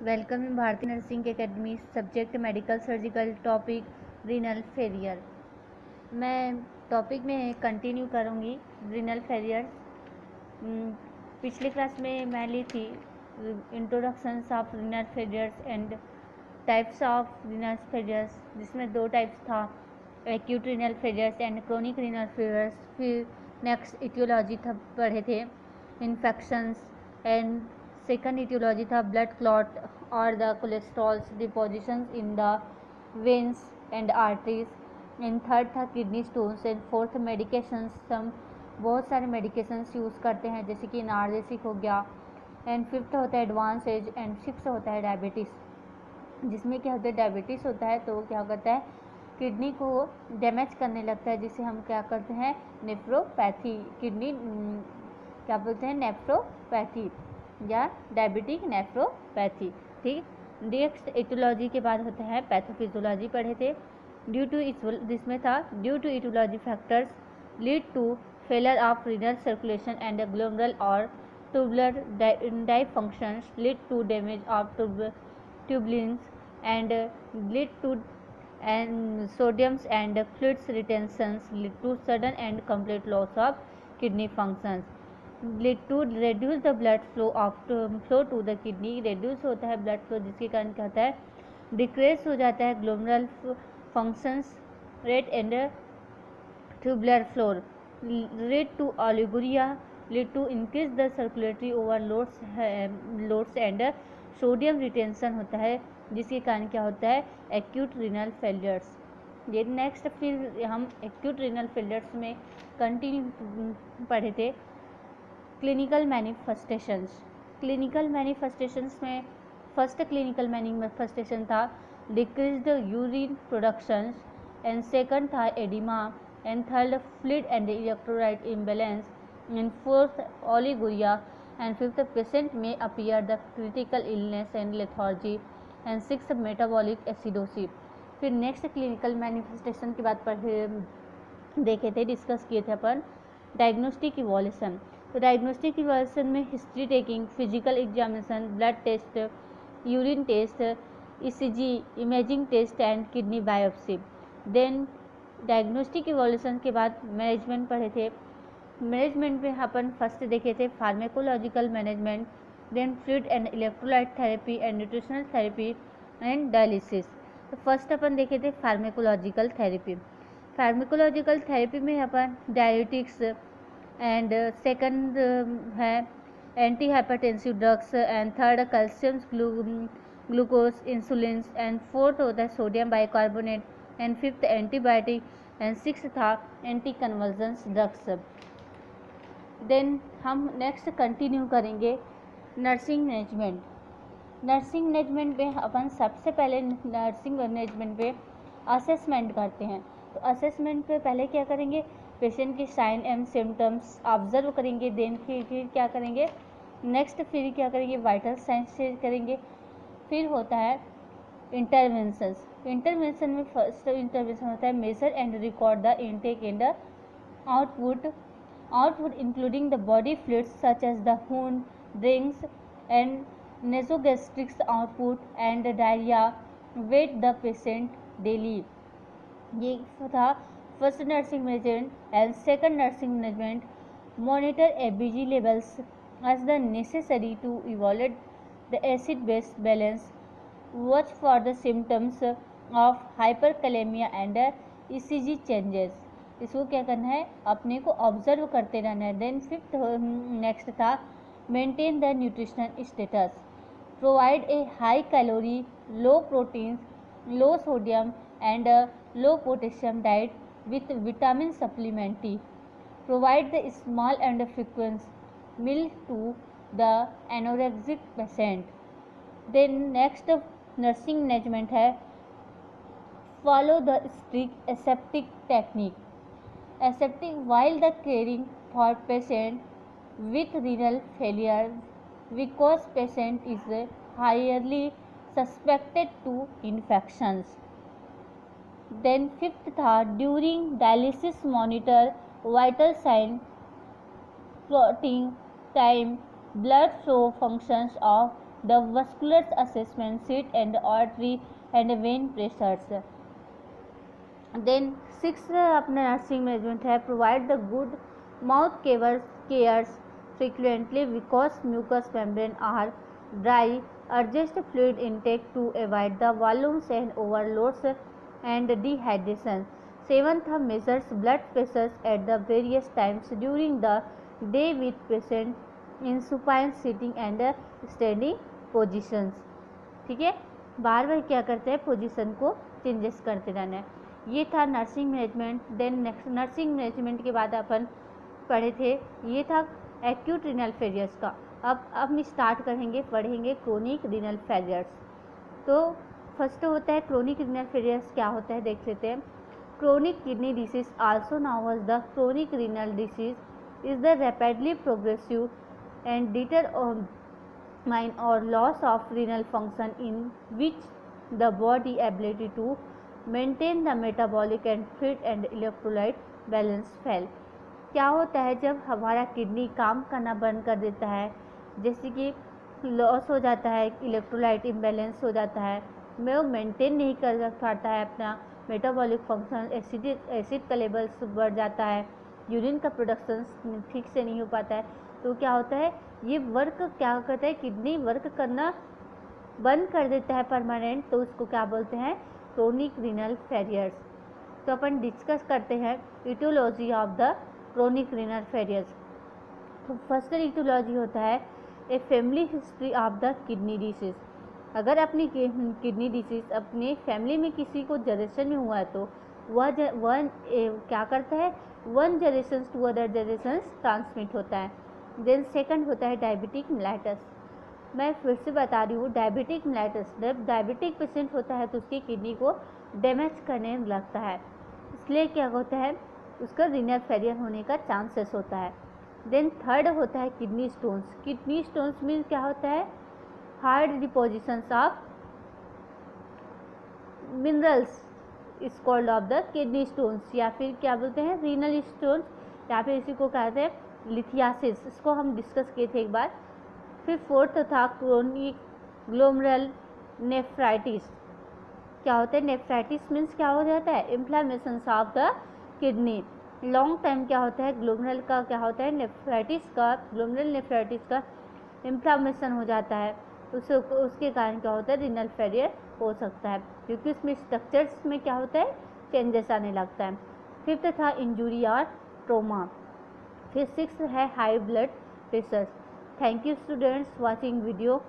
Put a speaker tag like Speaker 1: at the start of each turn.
Speaker 1: Welcome in भारतीय nursing academy. Subject medical surgical, topic renal failure. मैं topic में continue करूँगी रीनल फेलियर। पिछले क्लास में मैं ली थी introductions of renal failures and types of renal failures, जिसमें 2 टाइप्स था, acute renal failures and chronic renal failures. फिर नेक्स्ट इटियोलॉजी था पढ़े थे, इन्फेक्शंस, एंड सेकंड इटियोलॉजी था ब्लड क्लॉट और the cholesterols depositions in the veins and arteries. And third था kidney stones. And fourth medications, हम बहुत सारे मेडिकेशंस यूज़ करते हैं जैसे कि नार्जेसिक हो गया। एंड फिफ्थ होता है एडवांस एज। एंड सिक्स होता है डायबिटीज़, जिसमें क्या होता है डायबिटीज़ होता है तो क्या करता है किडनी को डैमेज करने लगता है, जिसे हम क्या करते हैं नेफ्रोपैथी, किडनी क्या बोलते हैं नेफ्रोपैथी या डायबिटिक नेफ्रोपैथी। ठीक। नेक्स्ट एटियोलॉजी के बाद होता है पैथोफिजियोलॉजी पढ़े थे। ड्यू टू जिसमें था due to aetiology factors lead to failure of renal circulation and glomerular और tubular dysfunctions lead to damage of tubulins and lead to and sodiums and fluids retentions lead to sudden and complete loss of kidney functions lead to reduce the blood flow to the kidney। reduce होता है blood flow, जिसके कारण क्या होता है decrease हो जाता है glomerular functions rate and tubular flow lead to oliguria, lead to increase the circulatory overloads and sodium retention होता है, जिसके कारण क्या होता है एक्यूट रीनल फेलियर्स। ये नेक्स्ट फिर हम एक्यूट रीनल फेलियर्स में कंटिन्यू पढ़े थे क्लिनिकल मैनिफेस्टेशंस। क्लिनिकल मैनिफेस्टेशंस में फर्स्ट क्लिनिकल मैनिफेस्टेशन था decreased urine productions, and second था oedema, and third fluid and electrolyte imbalance, and fourth oliguria, and fifth patient में appear the critical illness and lethargy, and six metabolic acidosis. फिर next clinical manifestation की बात देखे थे, discuss किए थे अपन डायग्नोस्टिक इवोल्यूशन। तो डायग्नोस्टिक इवोल्यूशन में history taking, physical examination, blood test, urine test, ECG, imaging test and kidney biopsy. Then diagnostic evolution के बाद मैनेजमेंट पढ़े थे। मैनेजमेंट में अपन फर्स्ट देखे थे pharmacological management, then fluid and electrolyte therapy and nutritional therapy and dialysis. तो first अपन देखे थे फार्मेकोलॉजिकल थेरेपी। फार्मेकोलॉजिकल थेरेपी में अपन डायलिटिक्स एंड सेकंड है anti hypertensive drugs, and third calcium glucose insulin, and fourth होता है sodium bicarbonate, and fifth antibiotic, and six था एंटी कन्वर्जेंस ड्रग्स। देन हम नेक्स्ट कंटिन्यू करेंगे नर्सिंग मैनेजमेंट। नर्सिंग मैनेजमेंट में अपन सबसे पहले नर्सिंग मैनेजमेंट पे असेसमेंट करते हैं। तो असेसमेंट पे पहले क्या करेंगे पेशेंट के साइन एंड सिम्टम्स ऑब्जर्व करेंगे, देन फिर क्या करेंगे नेक्स्ट फिर क्या करेंगे वाइटल साइंस चेक करेंगे। फिर होता है इंटरवेंशंस। इंटरवेंशन में फर्स्ट इंटरवेंशन होता है measure and record the intake and output including the body fluids such as the wound, drinks and nasogastric output and diarrhea, weight the patient daily। ये था first nursing management. And second nursing management monitor ABG levels as the necessary to evaluate the acid base balance, watch for the symptoms of hyperkalemia and ECG changes। इसको क्या करना है अपने को observe करते रहना है। देन फिफ्थ नेक्स्ट था maintain the nutritional status, provide a high calorie, low protein, low sodium and low potassium diet with vitamin supplementary, provide the small and frequent meal to the anorexic patient। then next nursing management है follow the strict aseptic technique, aseptic while the caring for patient with renal failure because patient is highly suspected to infections। Then fifth था during dialysis monitor vital sign, clotting time, blood flow functions of the vascular assessment, seat and artery and vein pressures. Then sixth अपना nursing management है, provide the good mouth cares frequently because mucous membrane are dry, adjust fluid intake to avoid the volumes and overloads and dehydration. Seventh measures blood pressures at the various times during the day with patient in supine sitting and standing positions. ठीक है, बार बार क्या करते हैं, position को changes करते रहना है. ये था nursing management. Then next nursing management के बाद अपन पढ़े थे, ये था एक्यूट रीनल फेलियर्स का. अब हम स्टार्ट करेंगे, पढ़ेंगे क्रोनिक रीनल फेलियर्स. तो फर्स्ट होता है क्रोनिक रीनल फेलियर्स. क्या होता है देख लेते हैं. Chronic kidney disease also known as the chronic renal disease is the rapidly progressive and determined or loss of renal function in which the body ability to maintain the metabolic and fluid and electrolyte balance fail. क्या होता है जब हमारा kidney काम करना बंद कर देता है, जैसे कि लॉस हो जाता है, इलेक्ट्रोलाइट इम्बैलेंस हो जाता है, वो मेंटेन नहीं कर पाता है अपना मेटाबॉलिक फंक्शन, एसिड का लेवल्स बढ़ जाता है, यूरिन का प्रोडक्शन ठीक से नहीं हो पाता है, तो क्या होता है, ये वर्क क्या करता है, किडनी वर्क करना बंद कर देता है परमानेंट, तो उसको क्या बोलते हैं, क्रोनिक रीनल फेलियर्स. तो अपन डिस्कस करते हैं aetiology of the chronic renal failures. तो फर्स्ट इटियोलॉजी होता है a family history of the kidney disease. अगर अपनी किडनी डिसीज अपने फैमिली में किसी को जनरेशन में हुआ है तो वह क्या करता है, one generation to other generation transmit होता है. देन सेकंड होता है डायबिटिक मेलाइटस. मैं फिर से बता रही हूँ, डायबिटिक मेलाइटस जब डायबिटिक पेशेंट होता है तो उसकी किडनी को डैमेज करने लगता है, इसलिए क्या होता है, उसका रीनल फेलियर होने का चांसेस होता है. देन थर्ड होता है kidney stones. Kidney stones means क्या होता है, hard depositions of minerals is called off the kidney stones, या फिर क्या बोलते हैं रीनल स्टोन्स, या फिर इसी को कहते हैं लिथियासिस. इसको हम डिस्कस किए थे एक बार. फिर फोर्थ था क्रोनिक ग्लोमेरुलर नेफ्राइटिस. क्या होता है, नेफ्राइटिस मीन्स क्या हो जाता है, inflammation of the kidney. Long time क्या होता है, ग्लोमेरुलर का क्या होता है, नेफ्राइटिस का, ग्लोमेरुलर नेफ्राइटिस का इन्फ्लेमेशन हो जाता है, उसके कारण क्या होता है, रीनल फेलियर हो सकता है, क्योंकि उसमें स्ट्रक्चर्स में क्या होता है, चेंजेस आने लगता है. फिफ्थ था इंजरी और ट्रोमा. फिर सिक्स है high blood pressure. Thank you students watching video.